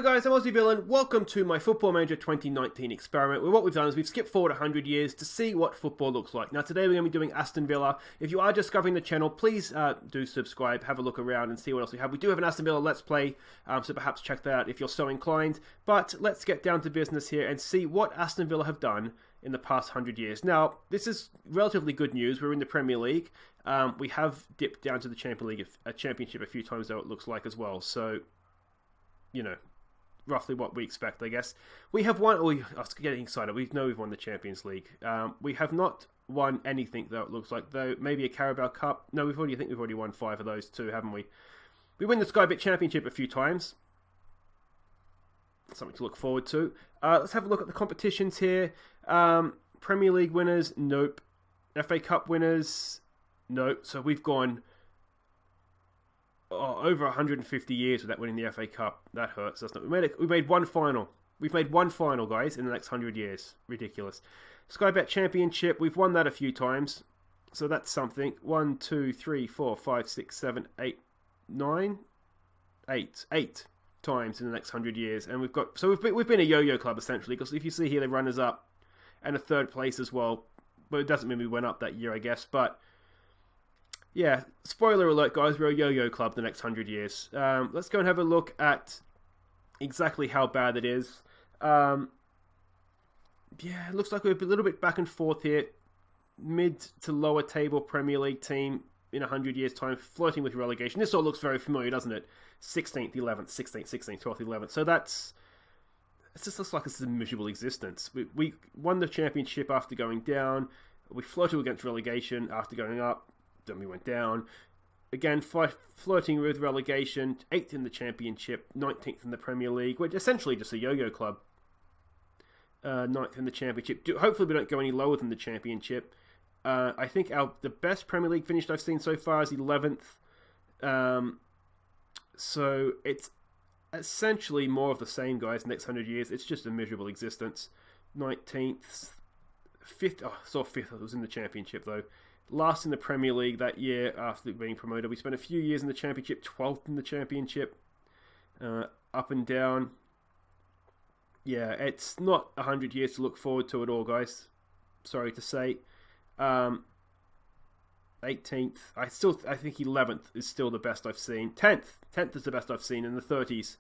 Hi guys, I'm Aussie Villain. Welcome to my Football Manager 2019 experiment, where what we've done is we've skipped forward 100 years to see what football looks like. Now today we're going to be doing Aston Villa. If you are discovering the channel, please do subscribe, have a look around and see what else we have. We do have an Aston Villa Let's Play, so perhaps check that out if you're so inclined. But let's get down to business here and see what Aston Villa have done in the past 100 years. Now, this is relatively good news. We're in the Premier League. We have dipped down to the Championship a few times, though, it looks like, as well. So, you know, roughly what we expect, I guess. We have won... Oh, I was getting excited. We know we've won the Champions League. We have not won anything, though, it looks like. Though, maybe a Carabao Cup. No, I think we've already won 5 of those too, haven't we? We win the Sky Bet Championship a few times. Something to look forward to. Let's have a look at the competitions here. Premier League winners, nope. FA Cup winners, nope. So we've gone over 150 years without winning the FA Cup. That hurts, doesn't it? We made one final. We've made one final, guys, in the next 100 years. Ridiculous. Sky Bet Championship, we've won that a few times. So that's something. 1, 2, 3, 4, 5, 6, 7, 8, 9, 8. 8 times in the next 100 years. And we've been a yo-yo club, essentially. Because if you see here, the runners-up and a third place as well. But it doesn't mean we went up that year, I guess. But yeah, spoiler alert, guys, we're a yo-yo club the next 100 years. Let's go and have a look at exactly how bad it is. Yeah, it looks like we're a little bit back and forth here. Mid to lower table Premier League team in 100 years' time, flirting with relegation. This all looks very familiar, doesn't it? 16th, 11th, 16th, 16th, 12th, 11th. So it just looks like it's a miserable existence. We won the championship after going down. We flirted against relegation after going up. Then we went down. Again, flirting with relegation. 8th in the Championship. 19th in the Premier League. We're essentially just a yo-yo club. 9th in the Championship. Hopefully we don't go any lower than the Championship. I think the best Premier League finish I've seen so far is 11th. So it's essentially more of the same, guys, next 100 years. It's just a miserable existence. 19th. 5th. Oh, I saw 5th. It was in the Championship, though. Last in the Premier League that year after being promoted. We spent a few years in the Championship, 12th in the Championship. Up and down. Yeah, it's not 100 years to look forward to at all, guys. Sorry to say. 18th. I think 11th is still the best I've seen. 10th is the best I've seen in the 30s.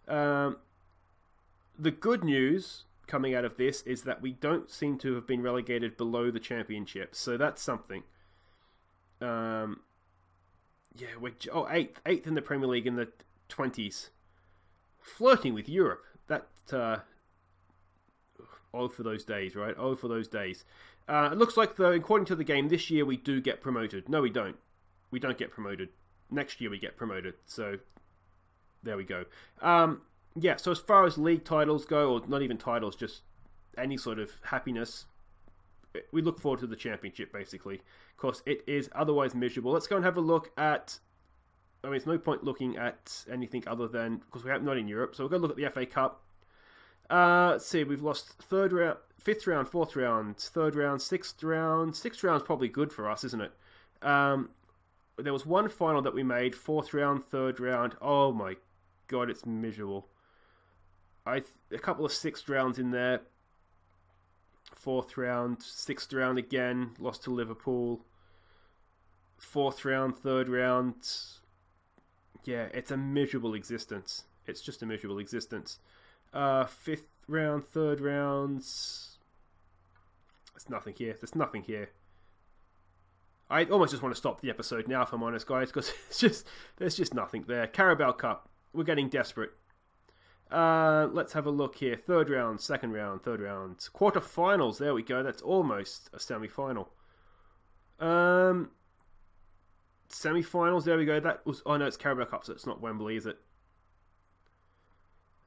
The good news coming out of this is that we don't seem to have been relegated below the Championship, so that's something. Yeah, we're 8th in the Premier League in the 20s, flirting with Europe. That oh for those days, right? Oh for those days. It looks like, though, according to the game, this year we do get promoted. No, we don't. We don't get promoted. Next year we get promoted. So there we go. Yeah, so as far as league titles go, or not even titles, just any sort of happiness, we look forward to the Championship, basically. Of course, it is otherwise miserable. Let's go and have a look at... I mean, it's no point looking at anything other than... Because we're not in Europe, so we'll go look at the FA Cup. Let's see, we've lost 5th round, 4th round, 3rd round, 6th round. 6th round's probably good for us, isn't it? There was one final that we made, 4th round, 3rd round. Oh my god, it's miserable. A couple of 6th rounds in there. 4th round, 6th round again, lost to Liverpool. 4th round, 3rd round. Yeah, it's a miserable existence. It's just a miserable existence. 5th round, 3rd rounds. There's nothing here. There's nothing here. I almost just want to stop the episode now, if I'm honest, guys, because there's just nothing there. Carabao Cup. We're getting desperate. Let's have a look here. 3rd round, 2nd round, 3rd round. Quarterfinals, there we go. That's almost a semi-final. Semi-finals, there we go. That was... Oh, no, it's Carabao Cup, so it's not Wembley, is it?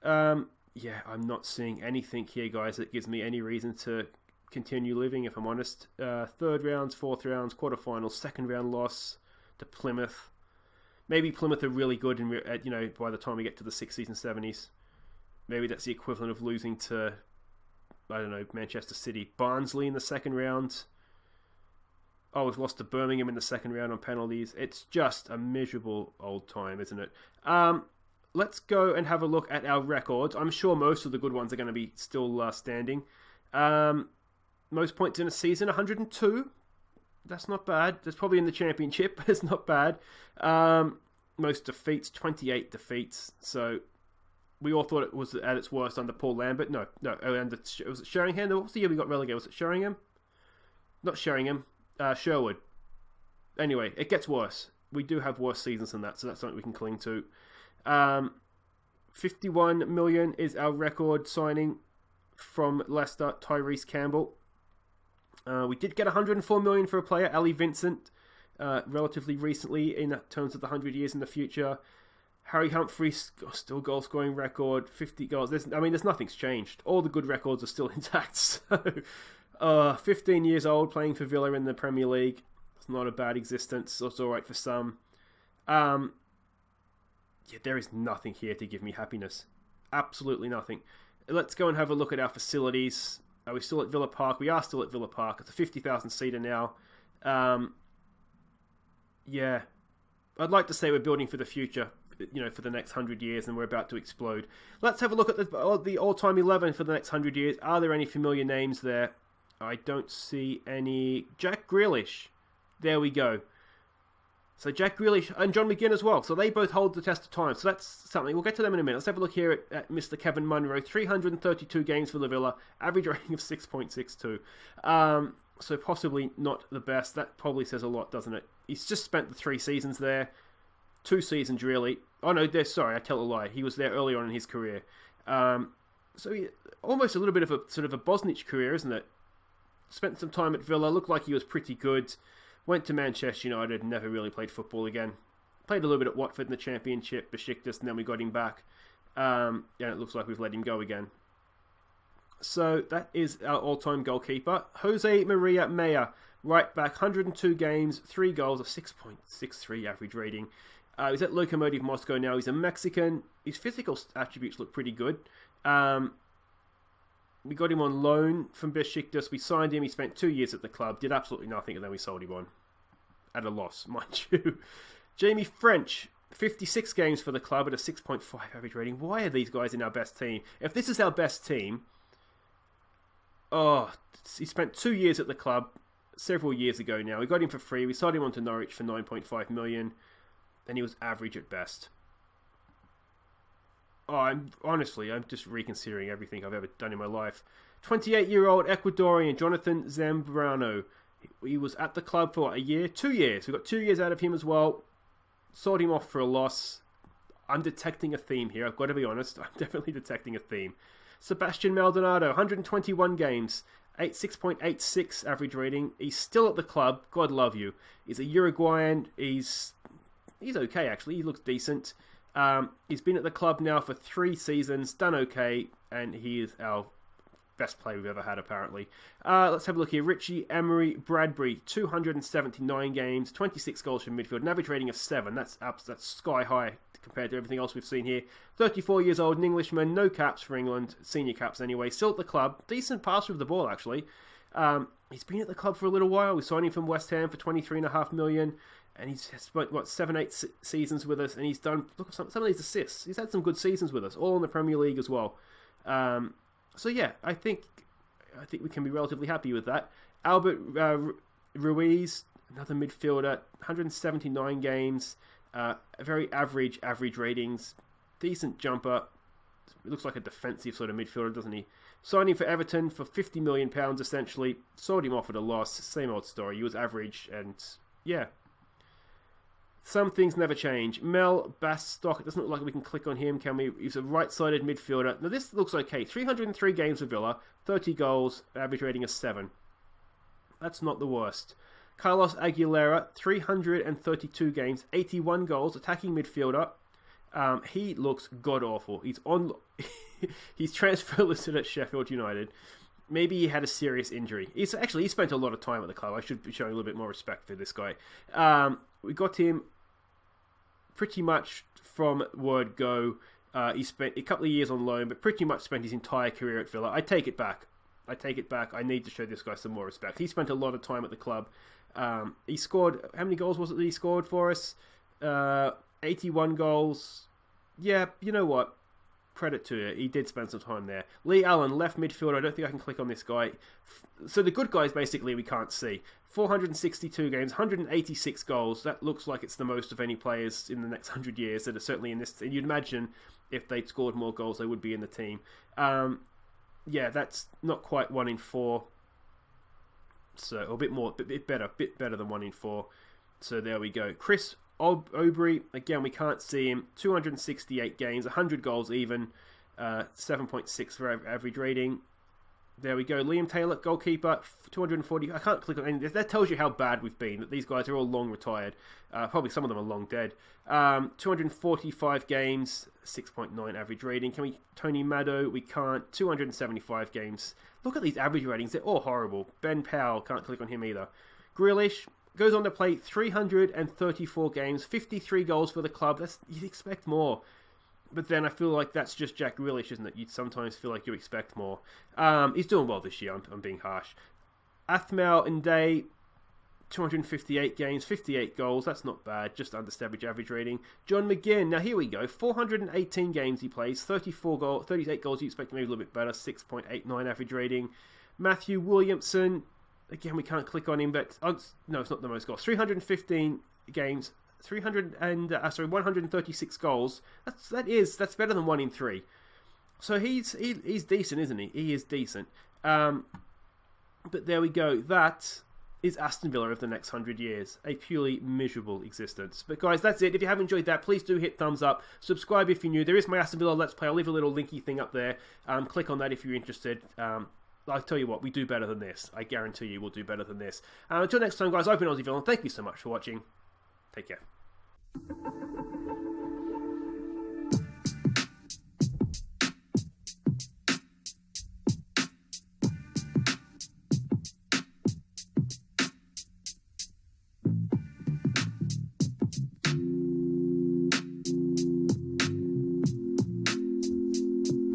Yeah, I'm not seeing anything here, guys, that gives me any reason to continue living, if I'm honest. 3rd rounds, 4th rounds, quarterfinals, 2nd round loss to Plymouth. Maybe Plymouth are really good, by the time we get to the 60s and 70s. Maybe that's the equivalent of losing to, I don't know, Manchester City. Barnsley in the 2nd round. Oh, we've lost to Birmingham in the 2nd round on penalties. It's just a miserable old time, isn't it? let's go and have a look at our records. I'm sure most of the good ones are going to be still standing. Most points in a season, 102. That's not bad. That's probably in the championship, but it's not bad. Most defeats, 28 defeats. So we all thought it was at its worst under Paul Lambert. No. And was it Sheringham? What was the year we got relegated? Was it Sheringham? Not Sheringham. Sherwood. Anyway, it gets worse. We do have worse seasons than that, so that's something we can cling to. 51 million is our record signing from Leicester, Tyrese Campbell. We did get 104 million for a player, Ali Vincent, relatively recently in terms of the 100 years in the future. Harry Humphreys, still goal scoring record, 50 goals. There's nothing's changed. All the good records are still intact. So, 15 years old, playing for Villa in the Premier League. It's not a bad existence. It's all right for some. There is nothing here to give me happiness. Absolutely nothing. Let's go and have a look at our facilities. Are we still at Villa Park? We are still at Villa Park. It's a 50,000 seater now. I'd like to say we're building for the future, for the next 100 years, and we're about to explode. Let's have a look at the all-time 11 for the next 100 years. Are there any familiar names there? I don't see any. Jack Grealish. There we go. So Jack Grealish and John McGinn as well. So they both hold the test of time. So that's something. We'll get to them in a minute. Let's have a look here at Mr. Kevin Munroe. 332 games for the Villa. Average rating of 6.62. So possibly not the best. That probably says a lot, doesn't it? He's just spent the 3 seasons there. 2 seasons, really. Oh, no, sorry, I tell a lie. He was there early on in his career. So almost a little bit of a sort of a Bosnich career, isn't it? Spent some time at Villa. Looked like he was pretty good. Went to Manchester United, never really played football again. Played a little bit at Watford in the Championship, Besiktas, and then we got him back. It looks like we've let him go again. So that is our all-time goalkeeper. Jose Maria Maya, right back, 102 games, 3 goals, a 6.63 average rating. He's at Lokomotiv Moscow now. He's a Mexican. His physical attributes look pretty good. We got him on loan from Besiktas. We signed him. He spent 2 years at the club, did absolutely nothing, and then we sold him on. At a loss, mind you. Jamie French, 56 games for the club at a 6.5 average rating. Why are these guys in our best team? If this is our best team... he spent 2 years at the club several years ago now. We got him for free. We sold him on to Norwich for 9.5 million. And he was average at best. I'm just reconsidering everything I've ever done in my life. 28-year-old Ecuadorian Jonathan Zambrano. He was at the club for a year, 2 years. We got 2 years out of him as well. Sold him off for a loss. I'm detecting a theme here. I've got to be honest. I'm definitely detecting a theme. Sebastian Maldonado, 121 games, 6.86 average rating. He's still at the club. God love you. He's a Uruguayan. He's okay, actually. He looks decent. He's been at the club now for 3 seasons, done okay, and he is our best player we've ever had, apparently. Let's have a look here. Richie, Emery, Bradbury, 279 games, 26 goals from midfield, an average rating of 7. That's sky high compared to everything else we've seen here. 34 years old, an Englishman, no caps for England, senior caps anyway, still at the club. Decent passer of the ball, actually. He's been at the club for a little while. We signed him from West Ham for 23.5 million. And he's spent, 7-8 seasons with us, and he's done, look at some of these assists. He's had some good seasons with us, all in the Premier League as well. So yeah, I think we can be relatively happy with that. Albert Ruiz, another midfielder, 179 games, very average ratings, decent jumper. It looks like a defensive sort of midfielder, doesn't he? Signed him for Everton for £50 million, essentially. Sold him off at a loss. Same old story. He was average, and yeah. Some things never change. Mel Bastock, it doesn't look like we can click on him, can we? He's a right-sided midfielder. Now, this looks okay. 303 games for Villa, 30 goals, average rating of 7. That's not the worst. Carlos Aguilera, 332 games, 81 goals, attacking midfielder. He looks god-awful. He's transfer listed at Sheffield United. Maybe he had a serious injury. He spent a lot of time at the club. I should be showing a little bit more respect for this guy. We got him pretty much from word go. He spent a couple of years on loan, but pretty much spent his entire career at Villa. I take it back. I need to show this guy some more respect. He spent a lot of time at the club. He scored... How many goals was it that he scored for us? 81 goals. Yeah, you know what? Credit to you. He did spend some time there. Lee Allen, left midfielder. I don't think I can click on this guy. So the good guys, basically, we can't see. 462 games, 186 goals. That looks like it's the most of any players in the next 100 years that are certainly in this. You'd imagine if they'd scored more goals, they would be in the team. Yeah, that's not quite 1 in 4. So a bit better than 1 in 4. So there we go. Chris Aubrey, again, we can't see him. 268 games, 100 goals even, 7.6 for average rating. There we go. Liam Taylor, goalkeeper, 240. I can't click on any. That tells you how bad we've been. That these guys are all long retired. Probably some of them are long dead. 245 games, 6.9 average rating. Can we? Tony Maddo, we can't. 275 games. Look at these average ratings. They're all horrible. Ben Powell, can't click on him either. Grealish goes on to play 334 games, 53 goals for the club. You'd expect more. But then I feel like that's just Jack Grealish, isn't it? You'd sometimes feel like you expect more. He's doing well this year, I'm being harsh. Athmau Nday, 258 games, 58 goals. That's not bad, just under average rating. John McGinn, now here we go. 418 games he plays, 38 goals. You expect maybe a little bit better, 6.89 average rating. Matthew Williamson, again, we can't click on him, but no, it's not the most goals. 315 games, 136 goals. That's better than 1 in 3. So he's decent, isn't he? He is decent. But there we go. That is Aston Villa of the next 100 years. A purely miserable existence. But guys, that's it. If you have enjoyed that, please do hit thumbs up. Subscribe if you're new. There is my Aston Villa Let's Play. I'll leave a little linky thing up there. Click on that if you're interested. I'll tell you what, we do better than this. I guarantee you we'll do better than this. Until next time, guys, I've been Aussie Villain. Thank you so much for watching. Take care.